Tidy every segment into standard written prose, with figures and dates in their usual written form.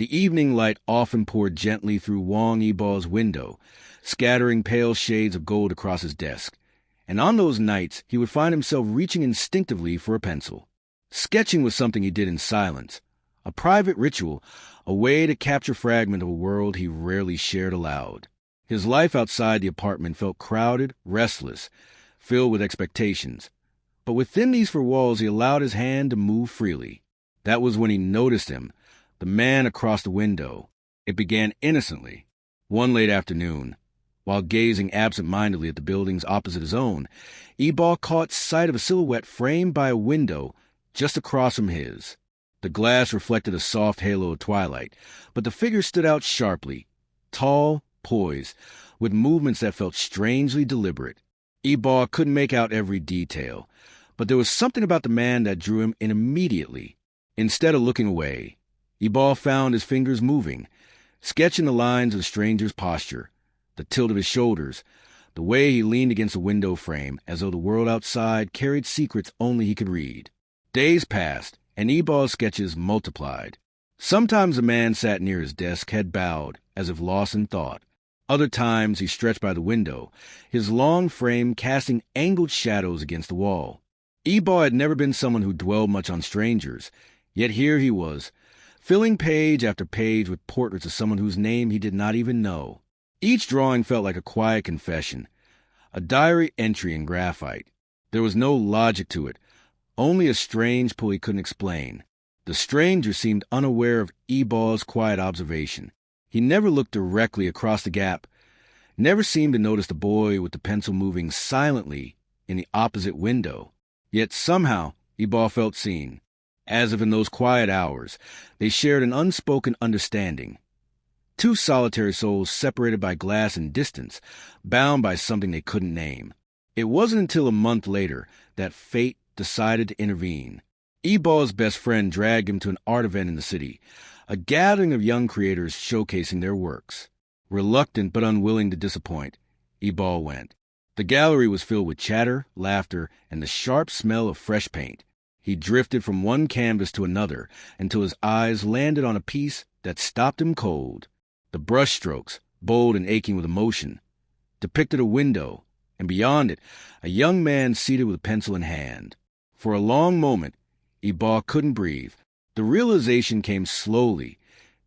The evening light often poured gently through Wang Yibo's window, scattering pale shades of gold across his desk. And on those nights, he would find himself reaching instinctively for a pencil. Sketching was something he did in silence, a private ritual, a way to capture a fragment of a world he rarely shared aloud. His life outside the apartment felt crowded, restless, filled with expectations. But within these four walls, he allowed his hand to move freely. That was when he noticed him, the man across the window. It began innocently. One late afternoon, while gazing absent-mindedly at the buildings opposite his own, Yibo caught sight of a silhouette framed by a window just across from his. The glass reflected a soft halo of twilight, but the figure stood out sharply, tall, poised, with movements that felt strangely deliberate. Yibo couldn't make out every detail, but there was something about the man that drew him in immediately. Instead of looking away, Yibo found his fingers moving, sketching the lines of the stranger's posture, the tilt of his shoulders, the way he leaned against a window frame as though the world outside carried secrets only he could read. Days passed, and Yibo's sketches multiplied. Sometimes the man sat near his desk, head bowed, as if lost in thought. Other times he stretched by the window, his long frame casting angled shadows against the wall. Yibo had never been someone who dwelled much on strangers, yet here he was, filling page after page with portraits of someone whose name he did not even know. Each drawing felt like a quiet confession, a diary entry in graphite. There was no logic to it, only a strange pull he couldn't explain. The stranger seemed unaware of Yibo's quiet observation. He never looked directly across the gap, never seemed to notice the boy with the pencil moving silently in the opposite window. Yet somehow Yibo felt seen, as if in those quiet hours they shared an unspoken understanding. Two solitary souls separated by glass and distance, bound by something they couldn't name. It wasn't until a month later that fate decided to intervene. Yibo's best friend dragged him to an art event in the city, a gathering of young creators showcasing their works. Reluctant but unwilling to disappoint, Yibo went. The gallery was filled with chatter, laughter, and the sharp smell of fresh paint. He drifted from one canvas to another until his eyes landed on a piece that stopped him cold. The brushstrokes, bold and aching with emotion, depicted a window, and beyond it, a young man seated with a pencil in hand. For a long moment, Yibo couldn't breathe. The realization came slowly,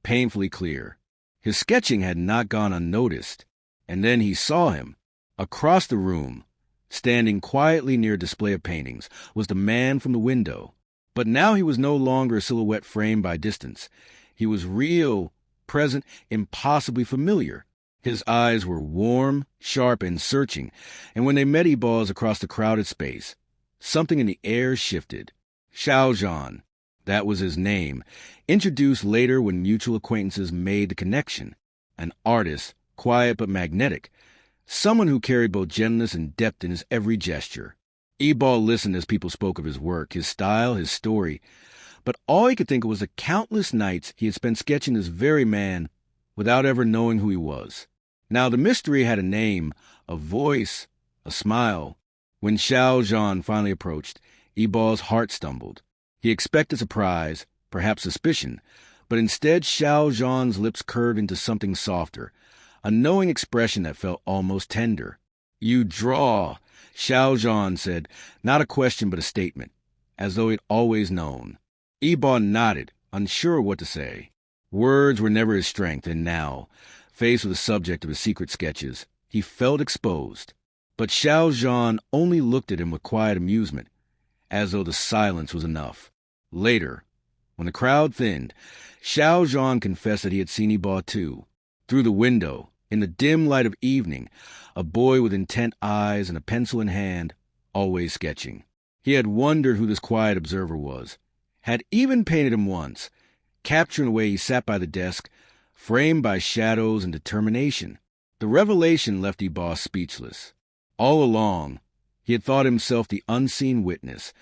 painfully clear. His sketching had not gone unnoticed, and then he saw him. Across the room, standing quietly near a display of paintings, was the man from the window. But now he was no longer a silhouette framed by distance. He was real, present, impossibly familiar. His eyes were warm, sharp, and searching, and when they met Yibo's across the crowded space, something in the air shifted. Xiao Zhan, that was his name, introduced later when mutual acquaintances made the connection. An artist, quiet but magnetic, someone who carried both gentleness and depth in his every gesture. Yibo listened as people spoke of his work, his style, his story, but all he could think of was the countless nights he had spent sketching this very man without ever knowing who he was. Now the mystery had a name, a voice, a smile. When Xiao Zhan finally approached, Yibo's heart stumbled. He expected surprise, perhaps suspicion, but instead Xiao Zhan's lips curved into something softer, a knowing expression that felt almost tender. "You draw," Xiao Zhan said, not a question but a statement, as though he'd always known. Yibo nodded, unsure what to say. Words were never his strength, and now, faced with the subject of his secret sketches, he felt exposed. But Xiao Zhan only looked at him with quiet amusement, as though the silence was enough. Later, when the crowd thinned, Xiao Zhan confessed that he had seen Yibo too. Through the window, in the dim light of evening, a boy with intent eyes and a pencil in hand, always sketching. He had wondered who this quiet observer was, had even painted him once, capturing the way he sat by the desk, framed by shadows and determination. The revelation left Yibo speechless. All along, he had thought himself the unseen witness,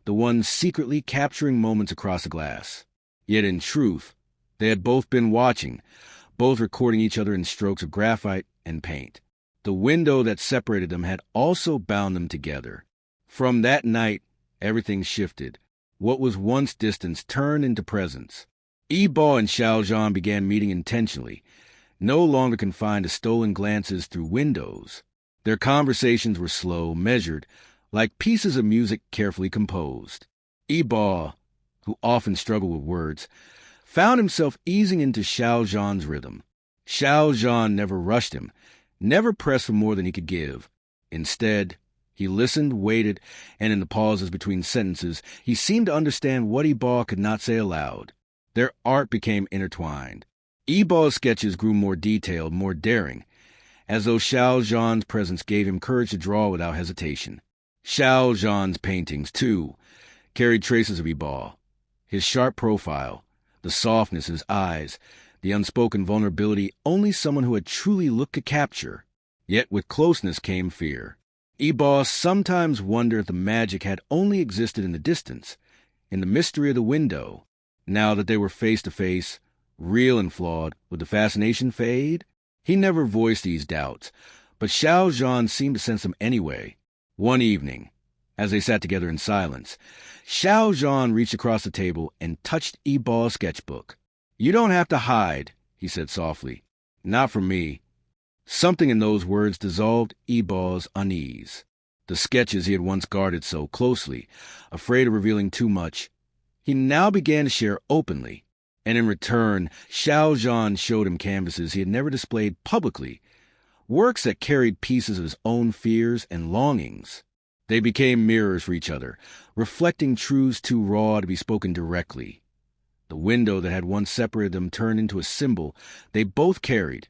the one secretly capturing moments across the glass. Yet in truth, they had both been watching, both recording each other in strokes of graphite and paint. The window that separated them had also bound them together. From that night, everything shifted. What was once distance turned into presence. Yibo and Xiao Zhan began meeting intentionally, no longer confined to stolen glances through windows. Their conversations were slow, measured, like pieces of music carefully composed. Yibo, who often struggled with words, found himself easing into Xiao Zhan's rhythm. Xiao Zhan never rushed him, never pressed for more than he could give. Instead, he listened, waited, and in the pauses between sentences, he seemed to understand what Yibo could not say aloud. Their art became intertwined. Yibo's sketches grew more detailed, more daring, as though Xiao Zhan's presence gave him courage to draw without hesitation. Xiao Zhan's paintings, too, carried traces of Yibo. His sharp profile, the softness in his eyes, the unspoken vulnerability only someone who had truly looked could capture. Yet with closeness came fear. Yibo sometimes wondered if the magic had only existed in the distance, in the mystery of the window. Now that they were face to face, real and flawed, would the fascination fade? He never voiced these doubts, but Xiao Zhan seemed to sense them anyway. One evening, as they sat together in silence, Xiao Zhan reached across the table and touched Yibo's sketchbook. "You don't have to hide," he said softly. "Not from me." Something in those words dissolved Yibo's unease. The sketches he had once guarded so closely, afraid of revealing too much, he now began to share openly. And in return, Xiao Zhan showed him canvases he had never displayed publicly, works that carried pieces of his own fears and longings. They became mirrors for each other, reflecting truths too raw to be spoken directly. The window that had once separated them turned into a symbol they both carried,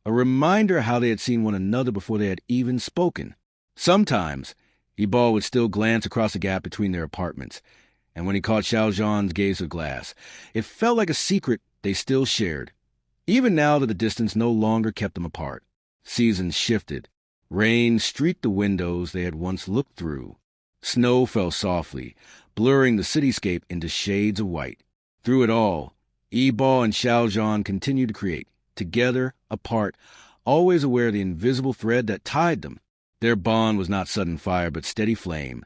a reminder how they had seen one another before they had even spoken. Sometimes, Yibo would still glance across the gap between their apartments, and when he caught Xiao Zhan's gaze of glass, it felt like a secret they still shared, even now that the distance no longer kept them apart. Seasons shifted. Rain streaked the windows they had once looked through. Snow fell softly, blurring the cityscape into shades of white. Through it all, Yibo and Xiao Zhan continued to create, together, apart, always aware of the invisible thread that tied them. Their bond was not sudden fire, but steady flame,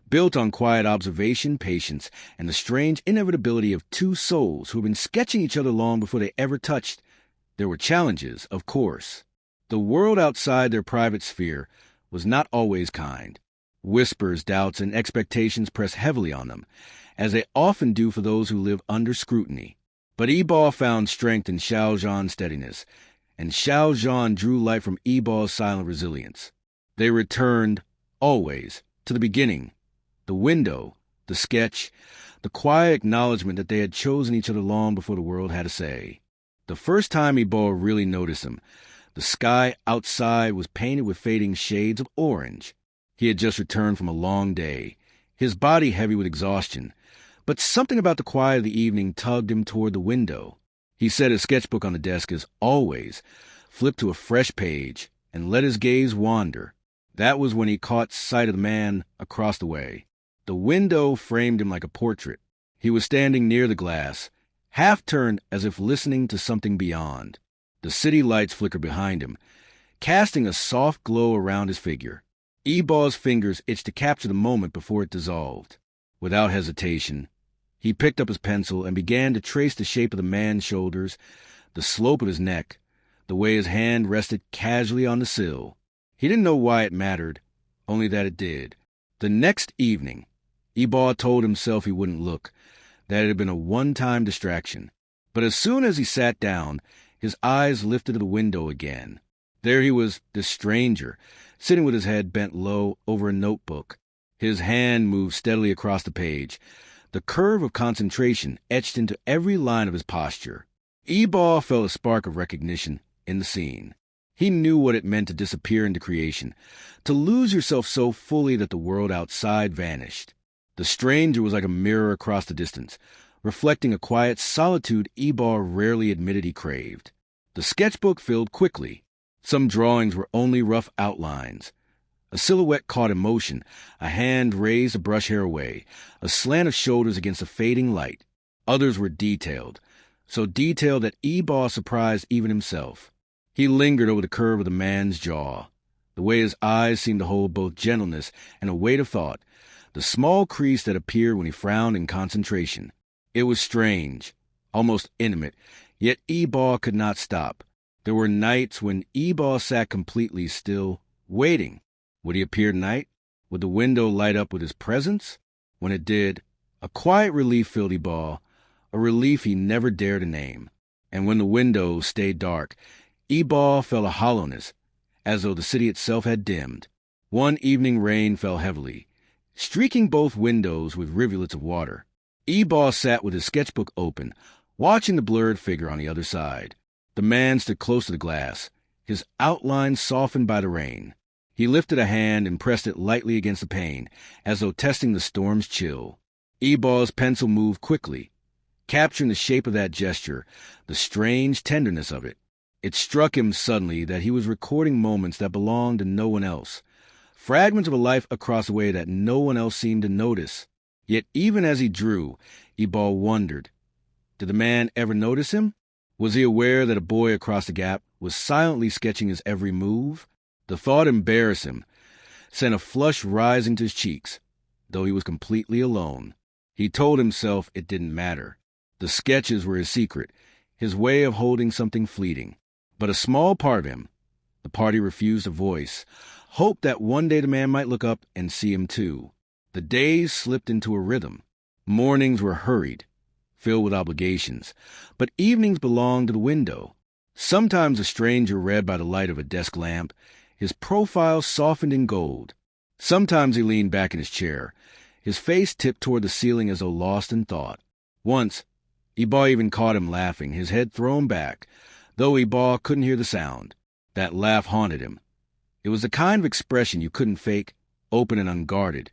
built on quiet observation, patience, and the strange inevitability of two souls who had been sketching each other long before they ever touched. There were challenges, of course. The world outside their private sphere was not always kind. Whispers, doubts, and expectations pressed heavily on them, as they often do for those who live under scrutiny. But Yibo found strength in Xiao Zhan's steadiness, and Xiao Zhan drew light from Yibo's silent resilience. They returned, always, to the beginning, the window, the sketch, the quiet acknowledgement that they had chosen each other long before the world had a say. The first time Yibo really noticed him, the sky outside was painted with fading shades of orange. He had just returned from a long day, his body heavy with exhaustion, but something about the quiet of the evening tugged him toward the window. He set his sketchbook on the desk as always, flipped to a fresh page, and let his gaze wander. That was when he caught sight of the man across the way. The window framed him like a portrait. He was standing near the glass, half turned as if listening to something beyond. The city lights flickered behind him, casting a soft glow around his figure. Yibo's fingers itched to capture the moment before it dissolved. Without hesitation, he picked up his pencil and began to trace the shape of the man's shoulders, the slope of his neck, the way his hand rested casually on the sill. He didn't know why it mattered, only that it did. The next evening, Yibo told himself he wouldn't look, that it had been a one-time distraction. But as soon as he sat down, his eyes lifted to the window again. There he was, this stranger, sitting with his head bent low over a notebook. His hand moved steadily across the page, the curve of concentration etched into every line of his posture. Yibo felt a spark of recognition in the scene. He knew what it meant to disappear into creation, to lose yourself so fully that the world outside vanished. The stranger was like a mirror across the distance, reflecting a quiet solitude Yibo rarely admitted he craved. The sketchbook filled quickly. Some drawings were only rough outlines. A silhouette caught in motion, a hand raised a brush hair away, a slant of shoulders against a fading light. Others were detailed, so detailed that Yibo surprised even himself. He lingered over the curve of the man's jaw, the way his eyes seemed to hold both gentleness and a weight of thought, the small crease that appeared when he frowned in concentration. It was strange, almost intimate, yet Yibo could not stop. There were nights when Yibo sat completely still, waiting. Would he appear tonight? Would the window light up with his presence? When it did, a quiet relief filled Yibo, a relief he never dared to name. And when the window stayed dark, Yibo felt a hollowness, as though the city itself had dimmed. One evening rain fell heavily, streaking both windows with rivulets of water. Yibo sat with his sketchbook open, watching the blurred figure on the other side. The man stood close to the glass, his outline softened by the rain. He lifted a hand and pressed it lightly against the pane, as though testing the storm's chill. Yibo's pencil moved quickly, capturing the shape of that gesture, the strange tenderness of it. It struck him suddenly that he was recording moments that belonged to no one else, fragments of a life across the way that no one else seemed to notice. Yet even as he drew, Yibo wondered, did the man ever notice him? Was he aware that a boy across the gap was silently sketching his every move? The thought embarrassed him, sent a flush rising to his cheeks, though he was completely alone. He told himself it didn't matter. The sketches were his secret, his way of holding something fleeting. But a small part of him, the part he refused to voice, hoped that one day the man might look up and see him too. The days slipped into a rhythm. Mornings were hurried, filled with obligations, but evenings belonged to the window. Sometimes a stranger read by the light of a desk lamp, his profile softened in gold. Sometimes he leaned back in his chair, his face tipped toward the ceiling as though lost in thought. Once, Yibo even caught him laughing, his head thrown back, though Yibo couldn't hear the sound. That laugh haunted him. It was the kind of expression you couldn't fake, open and unguarded,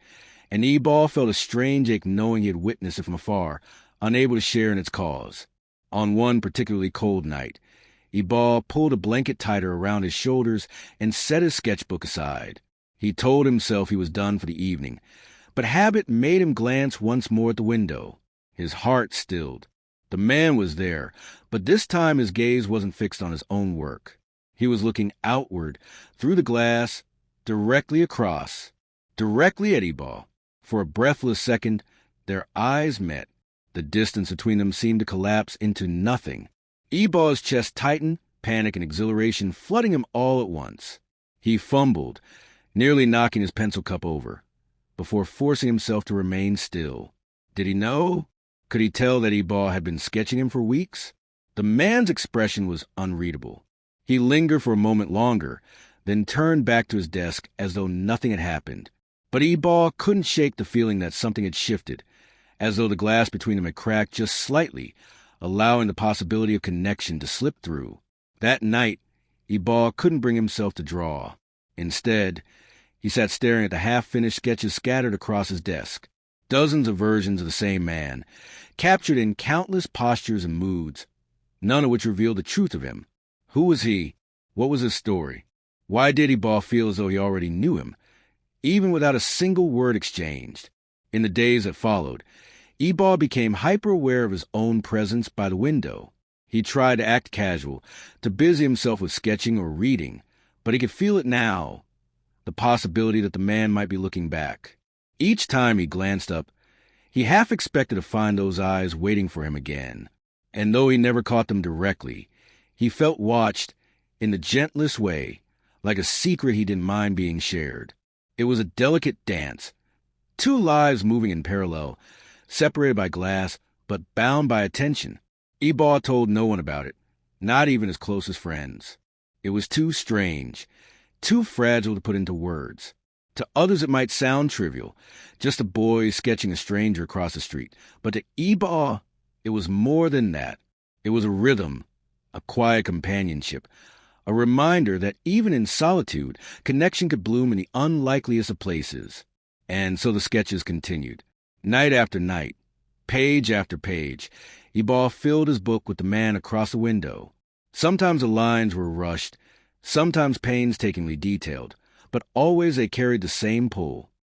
and Yibo felt a strange ache knowing he had witnessed it from afar, unable to share in its cause. On one particularly cold night, Yibo pulled a blanket tighter around his shoulders and set his sketchbook aside. He told himself he was done for the evening, but habit made him glance once more at the window. His heart stilled. The man was there, but this time his gaze wasn't fixed on his own work. He was looking outward, through the glass, directly across, directly at Yibo. For a breathless second, their eyes met. The distance between them seemed to collapse into nothing. Yibo's chest tightened, panic and exhilaration flooding him all at once. He fumbled, nearly knocking his pencil cup over, before forcing himself to remain still. Did he know? Could he tell that Yibo had been sketching him for weeks? The man's expression was unreadable. He lingered for a moment longer, then turned back to his desk as though nothing had happened. But Yibo couldn't shake the feeling that something had shifted, as though the glass between them had cracked just slightly, allowing the possibility of connection to slip through. That night, Yibo couldn't bring himself to draw. Instead, he sat staring at the half-finished sketches scattered across his desk. Dozens of versions of the same man, captured in countless postures and moods, none of which revealed the truth of him. Who was he? What was his story? Why did Yibo feel as though he already knew him, even without a single word exchanged? In the days that followed, Yibo became hyper-aware of his own presence by the window. He tried to act casual, to busy himself with sketching or reading, but he could feel it now, the possibility that the man might be looking back. Each time he glanced up, he half expected to find those eyes waiting for him again. And though he never caught them directly, he felt watched in the gentlest way, like a secret he didn't mind being shared. It was a delicate dance, two lives moving in parallel, separated by glass, but bound by attention. Yibo told no one about it, not even his closest friends. It was too strange, too fragile to put into words. To others it might sound trivial, just a boy sketching a stranger across the street. But to Yibo, it was more than that. It was a rhythm, a quiet companionship, a reminder that even in solitude, connection could bloom in the unlikeliest of places. And so the sketches continued. Night after night, page after page, Yibo filled his book with the man across the window. Sometimes the lines were rushed, sometimes painstakingly detailed, but always they carried the same pull.